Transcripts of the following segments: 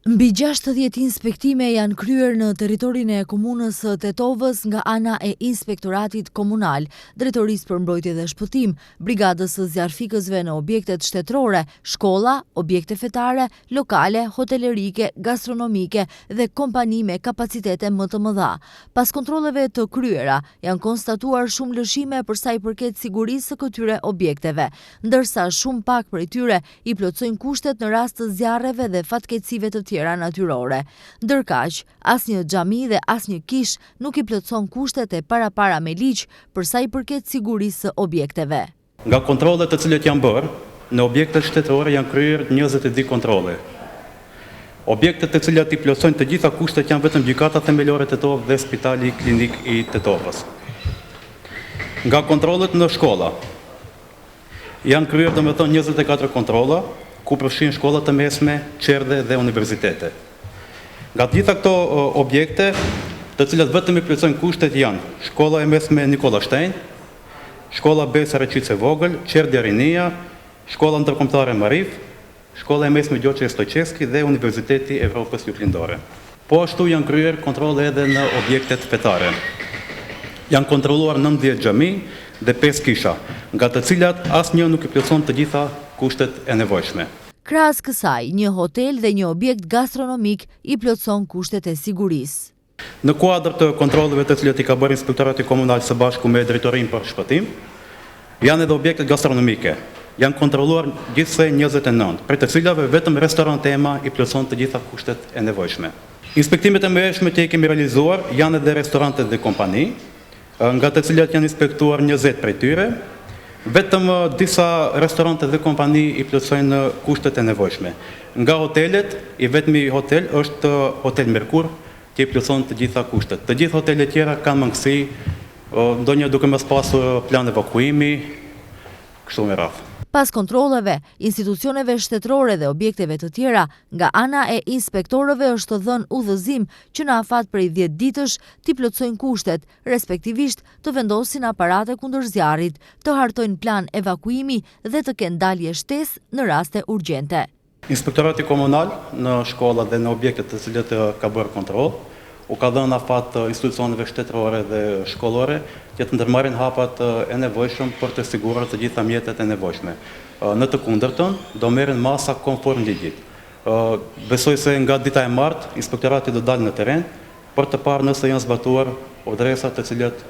Mbi 60 inspektime janë kryer në territorin e komunës së Tetovës nga ana e Inspektoratit Komunal, Drejtorisë për Mbrojtje dhe Shpëtim, Brigadës së Zjarfikësve në objektet shtetërore, shkolla, objekte fetare, lokale, hotelerike, gastronomike dhe kompani me kapacitete më të mëdha. Pas kontrolleve të kryera, janë konstatuar shumë lëshime për sa i përket sigurisë së këtyre objekteve, ndërsa shumë pak prej tyre i plotësojnë kushtet në rast të zjarreve dhe fatkeqësive të tjera natyrore. Ndërkaq, asnjë xhami dhe asnjë kish nuk i plotëson kushtet e para me ligj për sa i përket sigurisë së objekteve. Nga kontrollet të cilët janë bërë, në objektet shtetërore janë kryer 22 kontrolle. Objektet të cilat i plotësojnë të gjitha kushtet janë vetëm gjykata themelore Tetovë dhe Spitali Klinik i Tetovës. Nga kontrollet në shkolla janë kryer domethënë 24 kontrolla, ku përfshin shkollat të mesme, qerdhe dhe universitete. Nga të gjitha këto objekte, të cilat vetëm i plotësojnë kushtet janë shkolla e mesme Nikola Shtejn, shkolla Besa Reqice Vogël, Qerdhja Rinia, shkolla ndërkombëtare Marif, shkolla e mesme Gjoçe Stojqeski dhe Universiteti Evropës Juglindore. Po ashtu janë kryer kontrolle edhe në objektet fetare. Janë kontrolluar 19 xhami dhe 5 kisha, nga të cilat asnjë nuk i plotëson të gjitha kushtet e nevojshme. Krahas kësaj, një hotel dhe një objekt gastronomik i plotëson kushtet e sigurisë. Në kuadër të kontrolleve të cilat i ka bërë Inspektorati Komunal së bashku me Drejtorinë për Shpëtim, janë edhe objektet gastronomike. Janë kontrolluar gjithsej 29, prej të cilave vetëm restorant Ema i plotëson të gjitha kushtet e nevojshme. Inspektimet e mëhershme që i kemi realizuar janë edhe restorantet dhe kompani, nga të cilat janë inspektuar 20 prej tyre. Vetëm disa restorante dhe kompani i plotësojnë kushtet e nevojshme. Nga hotelet, i vetmi hotel është Hotel Merkur, që i plotëson të gjitha kushtet. Të gjitha hotelet tjera kanë mangësi, ndonjë duke mos pasur plan evakuimi, kështu me radhë. Pas kontrolleve, institucioneve shtetërore dhe objekteve të tjera, nga ana e inspektorëve është dhënë udhëzim që në afat prej 10 ditësh t'i plotësojnë kushtet, respektivisht të vendosin aparate kundër zjarrit, të hartojnë plan evakuimi dhe të kenë dalje shtesë në raste urgjente. Inspektorati Komunal në shkolla dhe në objektet të cilët ka bërë kontroll, u ka dhënë afat institucioneve shtetërore dhe shkollore që të ndërmarrin hapat e nevojshëm për të siguruar të gjitha mjetet e nevojshme. Në të kundërtën, do merren masa konform ligjit. Besoj se nga dita e martë, inspektorati do dalë në terren për të parë nëse janë zbatuar udhëresat të cilat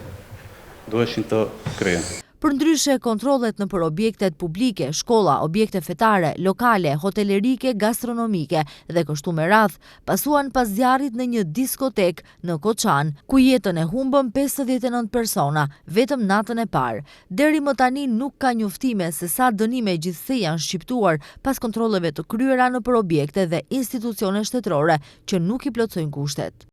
duheshin të kryhen. Përndryshe, kontrollet nëpër objektet publike, shkolla, objekte fetare, lokale, hotelerike, gastronomike dhe kështu me radhë, pasuan pas zjarrit në një diskotek në Koçan, ku jetën e humbën 59 persona, vetëm natën e parë. Deri më tani nuk ka njoftime se sa dënime gjithsej janë shqiptuar pas kontrolleve të kryera nëpër objekte dhe institucione shtetërore që nuk i plotësojnë kushtet.